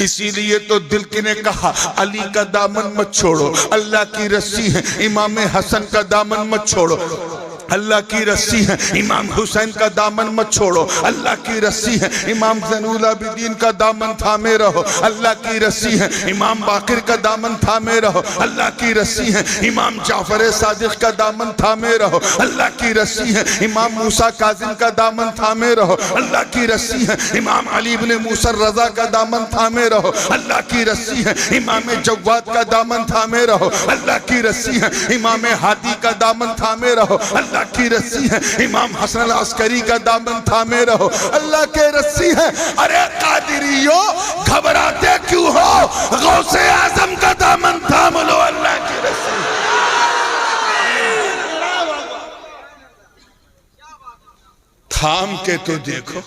इसीलिए तो दिल की ने कहा अली का दामन मत छोड़ो, अल्लाह की रस्सी है, इमाम हसन का दामन मत छोड़ो, अल्लाह की रस्सी है, इमाम हुसैन का दामन मत छोड़ो, अल्लाह की रस्सी है, इमाम ज़ैनुल आबिदीन का दामन थामे रहो, अल्लाह की रस्सी है, इमाम बाकिर का दामन थामे रहो, अल्लाह की रस्सी है, इमाम जाफर सादिक का दामन थामे रहो, अल्लाह की रस्सी है, इमाम मूसा काजिम का दामन थामे रहो, अल्लाह की रस्सी है, इमाम अली इब्न मूसा रज़ा का दामन थामे रहो, अल्लाह की रस्सी है, इमाम जव्वाद का दामन थामे रहो, अल्लाह की रस्सी है, इमाम हादी का दामन थामे रहो, अल्लाह की रस्सी है, इमाम हसन अल अस्करी का दामन थामे रहो, अल्लाह के रस्सी है। अरे कादिरियो घबराते क्यों हो, गौसे आजम का दामन थाम लो, अल्लाह की रस्सी। थाम के तो देखो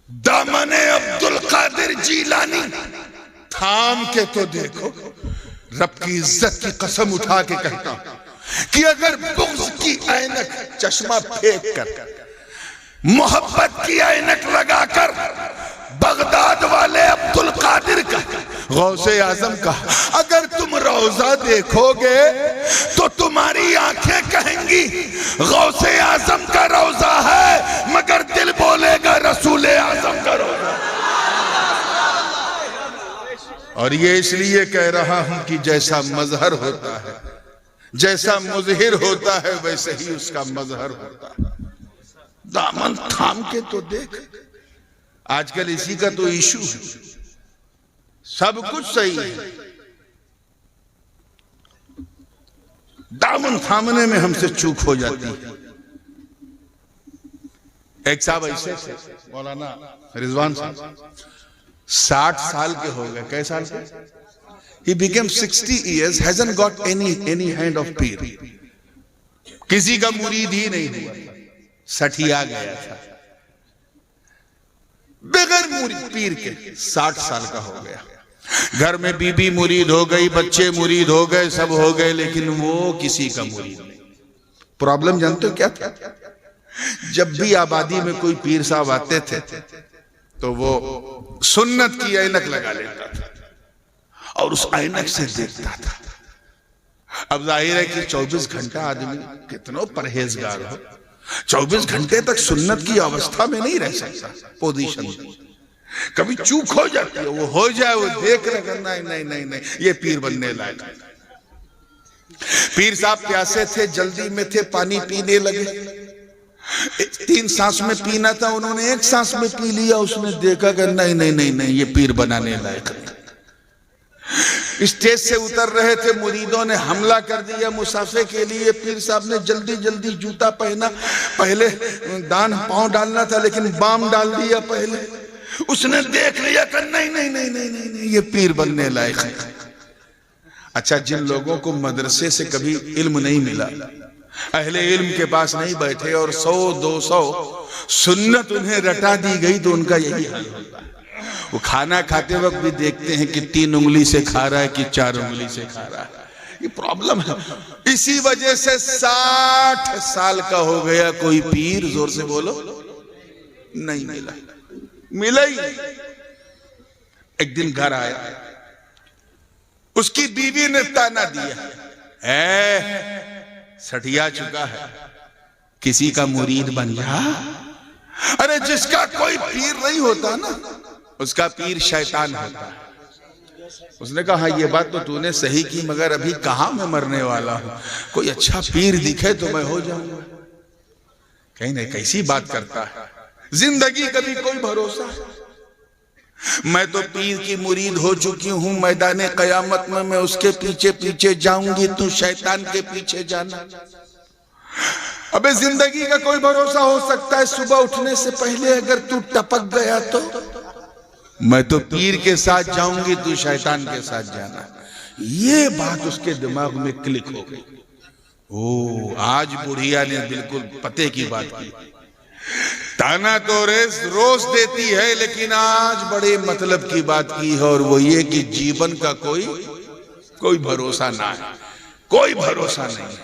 दामने अब्दुल कादिर जीलानी, थाम के तो देखो। रब की इज्जत की कसम उठा के कहता हूं कि अगर बुग़्ज़ की ऐनक, चश्मा फेंक कर, मोहब्बत की ऐनक लगाकर बगदाद वाले अब्दुल कादिर का, गौसे आजम का अगर तुम रोजा देखोगे तो तुम्हारी आंखें कहेंगी गौसे आजम का रोजा है, मगर दिल बोलेगा रसूल आजम का रोजा। और ये इसलिए कह रहा हूं कि जैसा मजहर होता है, जैसा मुजहिर होता है, वैसे ही उसका मजहर होता है। दामन थाम के तो देख, आजकल इसी का तो इशू है, सब कुछ सही है, दामन थामने में हमसे चूक हो जाती है। एक साहब ऐसे थे, मौलाना रिजवान साहब, 60 साल के हो गए, कै साल के? He became 60 years, hasn't got any hand of पीर, किसी का मुरीद ही नहीं हुआ, सठिया गया था बगैर मुरीद पीर के। 60 साल का हो गया, घर में बीबी मुरीद हो गई, बच्चे मुरीद हो गए, सब हो गए, लेकिन वो किसी का मुरीद नहीं। प्रॉब्लम जानते हो क्या था? जब भी आबादी में कोई पीर साहब आते थे तो वो सुन्नत की ऐनक लगा लेता था और उस ऐनक से देखता था। अब जाहिर है कि 24 घंटा आदमी कितना परहेजगार हो, 24 घंटे तक सुन्नत की अवस्था में नहीं रह सकता, पोजीशन कभी चूक हो जाती है, वो हो जाए, वो देख रहे, नहीं नहीं नहीं नहीं, ये पीर बनने लायक। पीर साहब प्यासे थे, जल्दी में थे, पानी पीने लगे, 3 सांस में पीना था, उन्होंने 1 सांस में पी लिया। उसने देखा कि नहीं नहीं नहीं नहीं, ये पीर बनाने लायक। स्टेज से उतर रहे थे, मुरीदों ने हमला कर दिया मुसाफे के लिए। पीर साहब ने जल्दी जल्दी जूता पहना, पहले दान पांव डालना था लेकिन बाम डाल दिया पहले। उसने देख लिया कि नहीं नहीं नहीं नहीं नहीं, नहीं ये पीर बनने लायक है। अच्छा, जिन लोगों को मदरसे से कभी इल्म नहीं मिला, अहले इल्म के पास नहीं बैठे और 100-200 सुन्नत उन्हें रटा दी गई, तो उनका यही हाल होता है। वो खाना खाते वक्त भी देखते हैं कि 3 उंगली से खा रहा है कि 4 उंगली से खा रहा है। ये प्रॉब्लम है। इसी वजह से 60 साल का हो गया, कोई पीर, जोर से बोलो, नहीं मिला, मिला ही। एक दिन घर आया, उसकी बीवी ने ताना दिया, सठिया चुका है, किसी का मुरीद बन जा। अरे जिसका कोई पीर नहीं होता ना, उसका पीर शैतान होता है। उसने कहा हाँ, ये बात तो तूने सही की, मगर अभी कहां मैं मरने वाला हूं, कोई अच्छा पीर दिखे तो मैं हो जाऊंगा। कहीं नहीं, कैसी बात करता है, जिंदगी का भी कोई भरोसा। मैं तो पीर की मुरीद हो चुकी हूं, मैदाने कयामत में मैं उसके पीछे पीछे जाऊंगी, तू शैतान के पीछे जाना। अबे जिंदगी का कोई भरोसा हो सकता है, सुबह उठने से पहले अगर तू टपक गया तो मैं तो पीर के साथ जाऊंगी, तू शैतान के साथ जाना। ये बात उसके दिमाग में क्लिक हो गई। ओ, आज बुढ़िया ने बिल्कुल पते की बात की। ताना तो रोज देती है, लेकिन आज बड़े मतलब की बात की है, और वो ये कि जीवन का कोई भरोसा ना है, कोई भरोसा नहीं,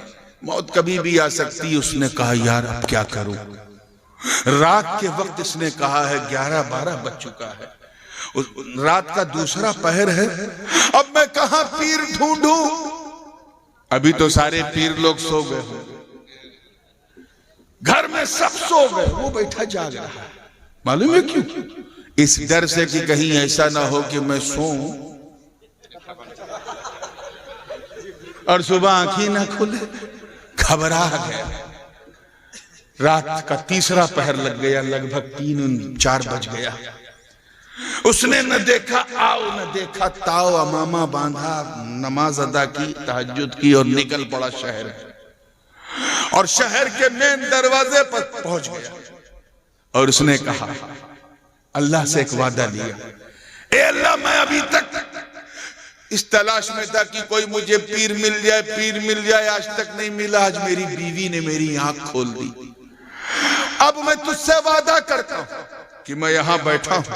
मौत कभी भी आ सकती है। उसने कहा यार अब क्या करूं। रात के वक्त इसने कहा है 11-12 बज चुका है, रात का दूसरा पहर है, अब मैं कहां पीर ढूंढूं? अभी तो सारे पीर लोग सो गए, घर में सब सो गए, वो बैठा जाग रहा है। मालूम है क्यों? इस डर से कि कहीं ऐसा ना हो कि मैं सोऊं और सुबह आंखें ना खुले। घबरा गया। रात का तीसरा पहर लग गया, लगभग 3-4 बज गया। उसने न देखा आओ न देखा ताओ, अमामा बांधा, नमाज अदा की, तहज्जुद की और निकल पड़ा शहर। और शहर के मेन दरवाजे पर पहुंच गया और उसने कहा, अल्लाह से एक वादा लिया, ए अल्लाह, मैं अभी तक इस तलाश में था कि कोई मुझे पीर मिल जाए, पीर मिल जाए, आज तक नहीं मिला। आज मेरी बीवी ने मेरी आंख खोल दी। अब मैं तुझसे वादा करता हूं कि मैं यहां बैठा हूं,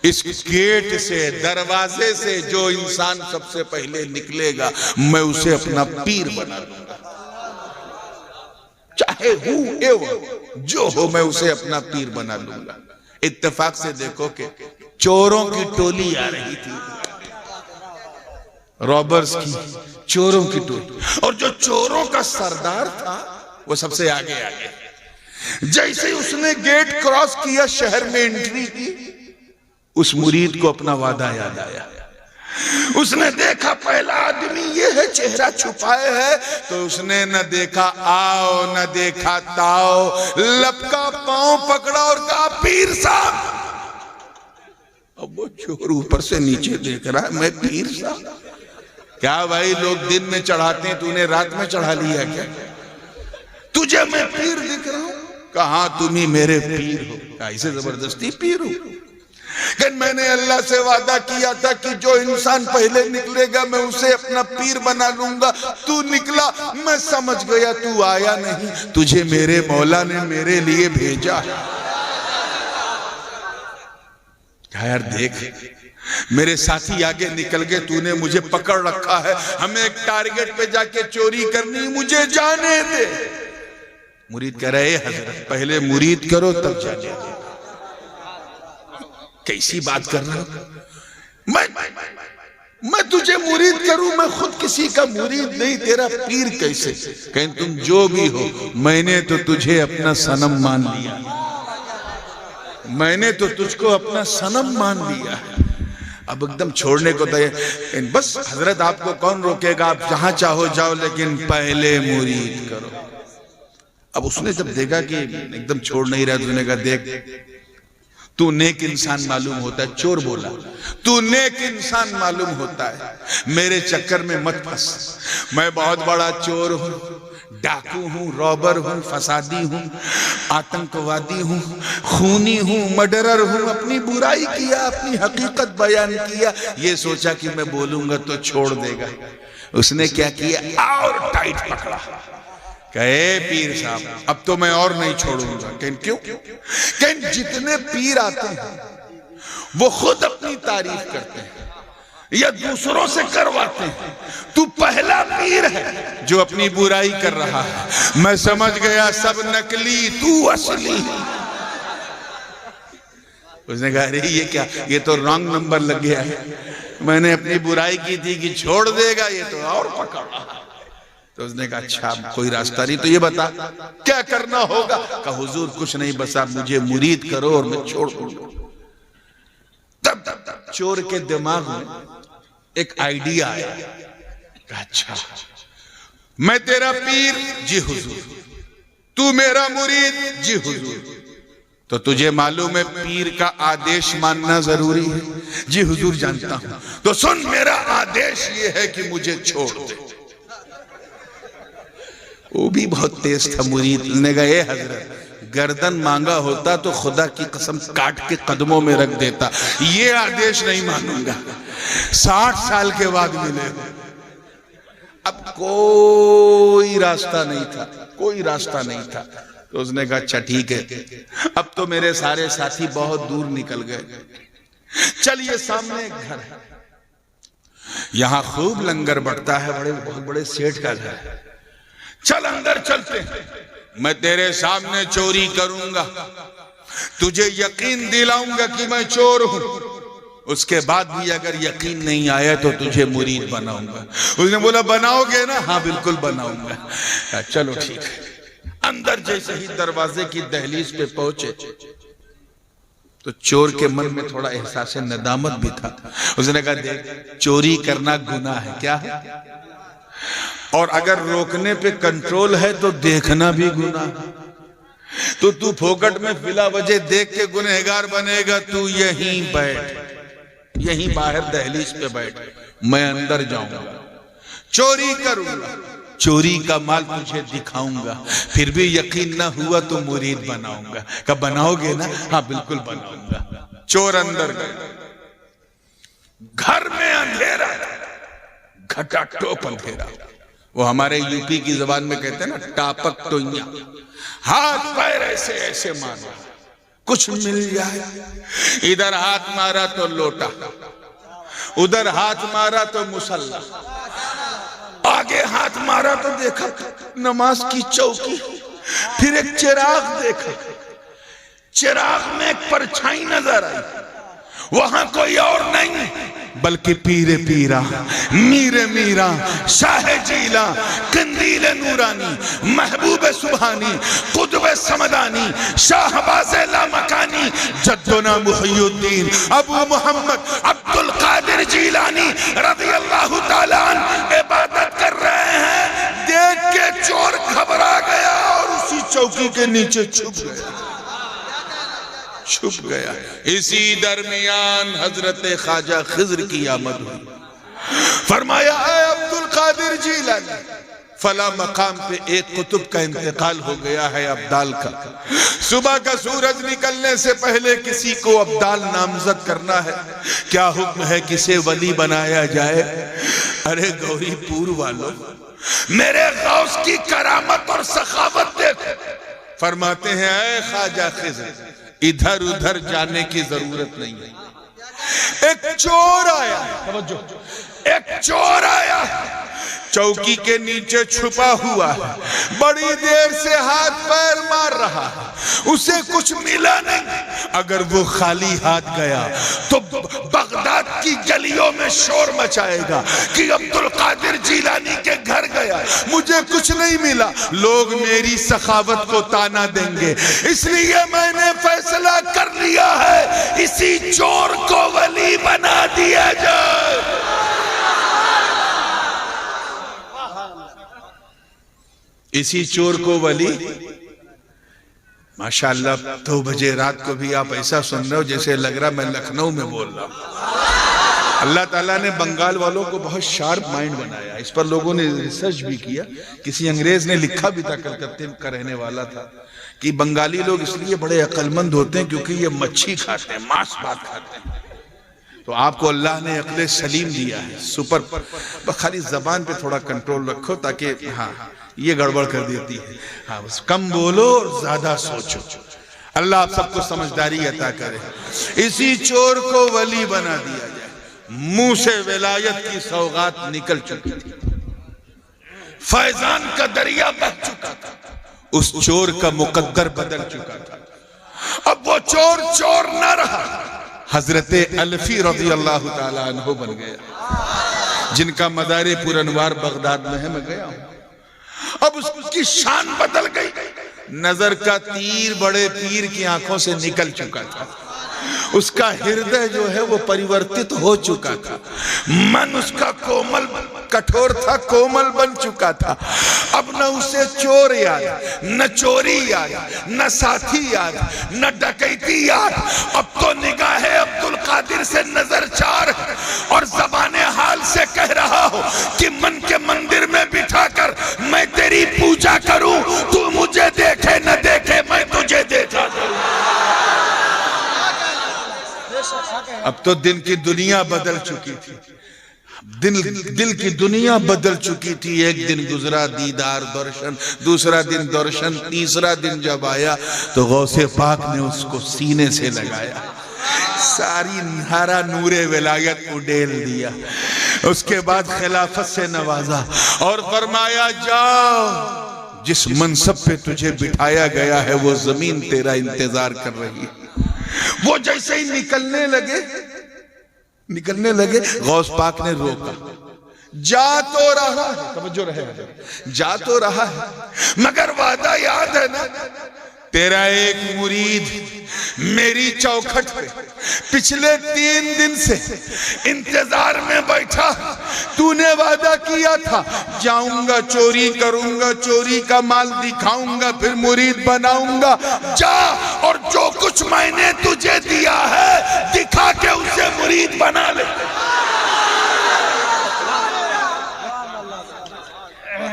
इस गेट से, दरवाजे से जो इंसान सबसे पहले निकलेगा मैं उसे अपना पीर बना लूंगा। चाहे हूं जो हो, मैं उसे अपना पीर बना लूंगा। इत्तेफाक से देखो कि चोरों की टोली आ रही थी, रॉबर्स की, चोरों की टोली, और जो चोरों का सरदार था वो सबसे आगे आ गया। जैसे ही उसने गेट क्रॉस किया, शहर में एंट्री की, उस मुरीद को अपना वादा याद आया। उसने देखा पहला आदमी ये है, चेहरा छुपाए है, तो उसने न देखा आओ न देखा ताओ, लपका पांव पकड़ा और कहा, पीर साहब। अब वो चोर ऊपर से नीचे देख रहा है, मैं पीर साहब? क्या भाई, लोग दिन में चढ़ाते हैं, तूने रात में चढ़ा लिया क्या? तुझे मैं पीर दिख रहा हूं? कहां तुम ही मेरे पीर हो, ऐसे जबरदस्ती पीर हो? लेकिन मैंने अल्लाह से वादा किया था कि जो इंसान पहले निकलेगा मैं उसे अपना पीर बना लूंगा। तू निकला, मैं समझ गया तू आया नहीं, तुझे मेरे मौला ने मेरे लिए भेजा। यार देख, मेरे साथी आगे निकल गए, तूने मुझे पकड़ रखा है, हमें एक टारगेट पे जाके चोरी करनी, मुझे जाने दे। मुरीद कह रहे, हजरत पहले मुरीद करो तब जाने दे। कैसी बात कर रहा हूं? मैं तुझे मुरीद करूं? मैं खुद किसी का मुरीद नहीं, तेरा पीर कैसे? कहीं तुम जो भी हो, मैंने तो तुझे अपना सनम मान लिया, मैंने तो तुझको अपना सनम मान लिया है। अब एकदम छोड़ने को तैयार। बस हजरत, आपको कौन रोकेगा, आप जहां चाहो जाओ, लेकिन पहले मुरीद करो। अब उसने जब देखा कि एकदम छोड़ नहीं रहा, उसने कहा, देख तू नेक इंसान मालूम होता है। चोर बोला, तू नेक इंसान मालूम होता है, मेरे चक्कर में मत फंस। मैं बहुत बड़ा चोर हूं, डाकू हूं, रॉबर हूं, फसादी हूं, आतंकवादी हूं, खूनी हूं, मर्डरर हूं। अपनी बुराई किया, अपनी हकीकत बयान किया, ये सोचा कि मैं बोलूंगा तो छोड़ देगा। उसने क्या किया, और टाइट पकड़ा। कहे, पीर साहब अब तो मैं और नहीं छोड़ूंगा। क्यों? क्योंकि जितने पीर आते हैं वो खुद अपनी तारीफ करते हैं या दूसरों से करवाते हैं। तू पहला पीर है जो अपनी बुराई कर रहा है। मैं समझ गया सब नकली, तू असली। उसने कहा, अरे ये क्या, ये तो रॉन्ग नंबर लग गया है। मैंने अपनी बुराई की थी कि छोड़ देगा, ये तो और पकड़ रहा है। तो उसने कहा, अच्छा कोई रास्ता नहीं, तो ये बता क्या करना होगा? कहा, हुजूर कुछ नहीं, बस आप मुझे मुरीद करो और मैं छोड़ दूंगा। तब चोर के दिमाग में एक आइडिया आया। अच्छा, मैं तेरा पीर? जी हुजूर। तू मेरा मुरीद? जी हुजूर। तो तुझे मालूम है पीर का आदेश मानना जरूरी है? जी हुजूर जानता हूं। तो सुन, मेरा आदेश ये है कि मुझे छोड़ दे। वो भी बहुत तेज था मुरीद ने कहा, ए हजरत, गर्दन मांगा होता तो खुदा की कसम काट के कदमों में रख देता, ये आदेश नहीं मानूंगा। 60 साल के बाद मिले। अब कोई रास्ता नहीं था, कोई रास्ता नहीं था। तो उसने कहा, अच्छा ठीक है, अब तो मेरे सारे साथी बहुत दूर निकल गए, चलिए सामने एक घर है, यहां खूब लंगर बढ़ता है, बड़े बहुत बड़े सेठ का घर है, चल अंदर चलते हैं, मैं तेरे सामने चोरी करूंगा, तुझे यकीन दिलाऊंगा कि मैं चोर हूं। उसके बाद भी अगर यकीन नहीं आया तो तुझे मुरीद बनाऊंगा। उसने बोला बनाओगे ना? हाँ बिल्कुल बनाऊंगा। चलो ठीक है। अंदर जैसे ही दरवाजे की दहलीज पे पहुंचे तो चोर के मन में थोड़ा एहसास नदामत भी था। उसने कहा देख, चोरी करना गुनाह है क्या है, और अगर रोकने पे कंट्रोल है तो देखना भी गुनाह। तो तू फोकट में बिला वजह देख के गुनहगार बनेगा। तू यहीं बैठ, यहीं बाहर दहलीज पे बैठ, मैं अंदर जाऊंगा, चोरी करूंगा, चोरी का माल तुझे दिखाऊंगा, फिर भी यकीन ना हुआ तो मुरीद बनाऊंगा। कब बनाओगे ना? हाँ बिल्कुल बनाऊंगा। चोर अंदर गए। घर में अंधेरा, घटाटोप अंधेरा। वो हमारे यूपी की जबान में कहते हैं ना टापक टोइया। हाथ पैर ऐसे ऐसे मारा, कुछ मिल जाए। इधर हाथ मारा तो लोटा, उधर हाथ मारा तो मुसल्ला, आगे हाथ मारा तो देखा नमाज की चौकी, फिर एक चिराग देखा, चिराग में एक परछाई नजर आई। वहां कोई और नहीं बल्कि पीरे पीरा, मीरे मीरा, शाह जीला, कंदील नूरानी, महबूब सुबहानी, कुतुब समदानी, शाहबाज लामकानी, जद्दुना मुहय्युद्दीन अबू मोहम्मद अब्दुल कादिर जीलानी रज़ी अल्लाह ताला अन्हु इबादत कर रहे हैं। देख के चोर घबरा गया और उसी चौकी के नीचे छुप गया। इसी दरमियान हजरत ख्वाजा खिज़्र की आमद हुई। फरमाया अब्दुल कादिर जीलानी, फला मकाम पे एक कुतुब का इंतकाल हो गया है, अब्दाल का। सुबह का सूरज निकलने से पहले किसी को अब्दाल नामजद करना है। क्या हुक्म है, किसे वली बनाया जाए? अरे गौरीपुर वालों, मेरे गौस की करामत और सखावत देखो। फरमाते हैं ऐ ख्वाजा खिज़्र, इधर उधर जाने की जरूरत नहीं है। एक चोर आया, एक चोर आया, चौकी के नीचे छुपा हुआ है, बड़ी देर से हाथ पैर मार रहा है, उसे कुछ मिला नहीं। अगर वो खाली हाथ गया तो बगदाद की गलियों में शोर मचाएगा कि अब्दुल कादिर जीलानी के घर गया, मुझे कुछ नहीं मिला। लोग मेरी सखावत को ताना देंगे। इसलिए मैंने फैसला कर लिया है, इसी चोर को वली बना दिया जाए। इसी चोर को वली। माशाअल्लाह 2 बजे रात को भी आप ऐसा सुन रहे हो जैसे लग रहा मैं लखनऊ में बोल रहा हूं। अल्लाह ताला ने बंगाल वालों को बहुत शार्प माइंड बनाया। इस पर लोगों ने रिसर्च भी किया। किसी अंग्रेज ने लिखा भी था, कलकत्ते का रहने वाला था, कि बंगाली लोग इसलिए बड़े अक्लमंद होते हैं क्योंकि ये मच्छी खाते हैं, मांस भात खाते हैं। तो आपको अल्लाह ने अक्ल सलीम दिया है, सुपर। खाली जबान पे थोड़ा कंट्रोल रखो ताकि हाँ ये गड़बड़ कर देती है। हाँ बस कम बोलो और ज्यादा सोचो। अल्लाह आप सबको समझदारी अता करे। इसी चोर को वली बना दिया जाए। मुंह से विलायत की सौगात निकल चुकी थी, फैजान का दरिया बह चुका था, उस चोर का मुकद्दर बदल चुका था। अब वो चोर चोर न रहा, हजरते अल्फी रज़ी अल्लाह ताला अन्हु बन गया, जिनका मदारे पुरनवार बगदाद में है, मैं गया हूं। अब उसकी शान बदल गई। नजर का तीर बड़े पीर की आंखों से निकल चुका था। उसका हृदय जो है वो परिवर्तित हो चुका था। मन उसका कोमल कठोर था, कोमल बन चुका था। अब न उसे चोर याद, न चोरी याद, न साथी याद, न डकैती याद। अब तो निगाहे अब्दुल कादिर से नजर चार और ज़बाने हाल से कह रहा हो कि मन के मंदिर में बिठाकर मैं तेरी पूजा करूं, तू मुझे देखे न देखे मैं तुझे देखा करूं। अब तो दिन की दुनिया बदल चुकी थी, दिल की दुनिया बदल चुकी थी। एक दिन गुजरा दीदार दर्शन, दूसरा दिन दर्शन, तीसरा दिन जब आया तो गौसे पाक ने उसको सीने से लगाया, सारी नारा नूरे विलायत उड़ेल दिया। उसके बाद खिलाफत से नवाजा और फरमाया जाओ, जिस मनसब पे तुझे बिठाया गया है वो जमीन तेरा इंतजार कर रही है। वो जैसे ही निकलने लगे निकलने लगे, गौस पाक ने रोका। जा तो रहा है, तवज्जो रहे, जा तो रहा है मगर वादा याद है ना, तेरा एक मुरीद मेरी चौखट पे पिछले 3 दिन से इंतजार में बैठा। तूने वादा किया था जाऊंगा, चोरी करूंगा, चोरी का माल दिखाऊंगा, फिर मुरीद बनाऊंगा। जा और जो कुछ मैंने तुझे दिया है दिखा के उसे मुरीद बना ले।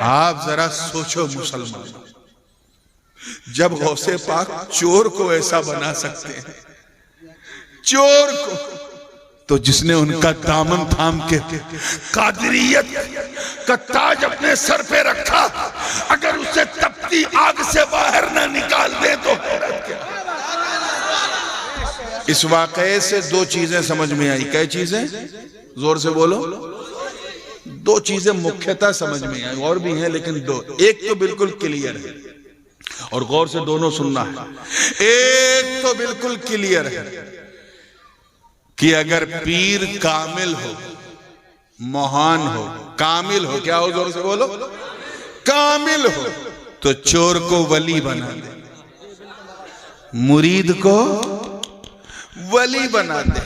आप जरा सोचो मुसलमान, जब गौसे पाक चोर को ऐसा बना सकते हैं, चोर को, तो जिसने उनका दामन थाम के कादरियत का ताज अपने सर पे रखा, अगर उसे तपती आग से बाहर ना निकाल दे तो हैरत क्या। इस वाकये से 2 चीजें समझ में आई। क्या चीजें? जोर से बोलो। 2 चीजें मुख्यतः समझ में आई, और भी हैं लेकिन 2। एक तो बिल्कुल क्लियर है और गौर से दोनों सुनना है। एक तो बिल्कुल क्लियर है कि अगर पीर कामिल हो, महान हो, कामिल हो, क्या हो? जोर से बोलो। कामिल हो तो चोर को वली बना दे, मुरीद को वली बना दे,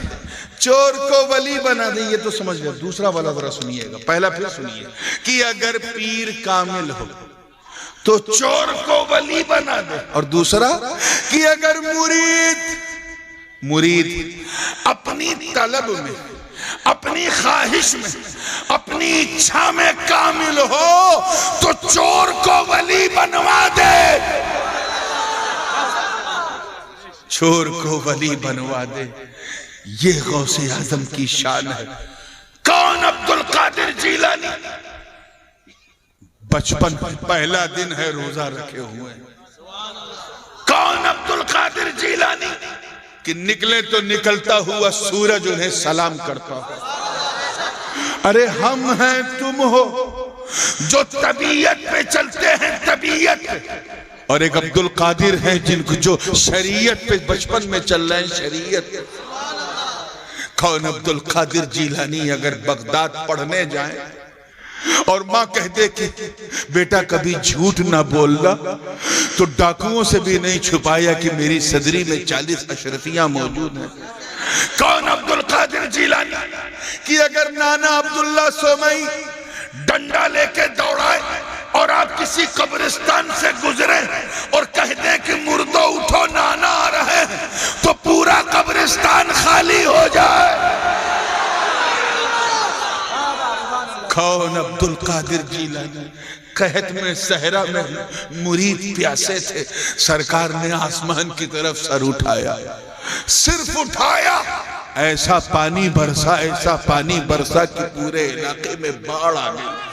चोर को वली बना दे। ये तो समझ गए। दूसरा वाला जरा सुनिएगा, पहला फिर सुनिए कि अगर पीर कामिल हो तो चोर को वली बना दे, और दूसरा कि अगर मुरीद अपनी तलब में, अपनी ख्वाहिश में, अपनी इच्छा में कामिल हो तो चोर को वली बनवा दे, चोर को वली बनवा दे। ये गौसे आजम की शान है। कौन? अब्दुल कादिर जीलानी। बचपन पहला दिन है, रोजा रखे हुए। कौन? अब्दुल कादिर जीलानी। कि निकले तो निकलता हुआ सूरज उन्हें सलाम करता हो। अरे हम हैं, तुम हो, जो तबीयत पे चलते हैं, तबीयत पे। और एक अब्दुल कादिर है जिनको जो शरीयत पे बचपन में चल रहे हैं, शरीयत। कौन? अब्दुल कादिर जीलानी अगर बगदाद पढ़ने जाए और माँ कह दे कि बेटा कभी झूठ ना बोलना, तो डाकुओं से भी नहीं छुपाया कि मेरी सदरी में 40 अशरफियां मौजूद हैं। कौन? अब्दुल कादिर जीलानी। कि अगर नाना अब्दुल्ला सोमई डंडा लेके दौड़ाए और आप किसी कब्रिस्तान से गुजरे और कह दें कि मुर्दों उठो, नाना आ रहे हैं, तो पूरा कब्रिस्तान खाली हो जाए। कौन? अब्दुल कादिर जीलानी। कहत में सहरा में मुरीद प्यासे थे, सरकार ने आसमान की तरफ सर उठाया, सिर्फ उठाया, ऐसा पानी बरसा, ऐसा पानी बरसा कि पूरे इलाके में बाढ़ आ गई।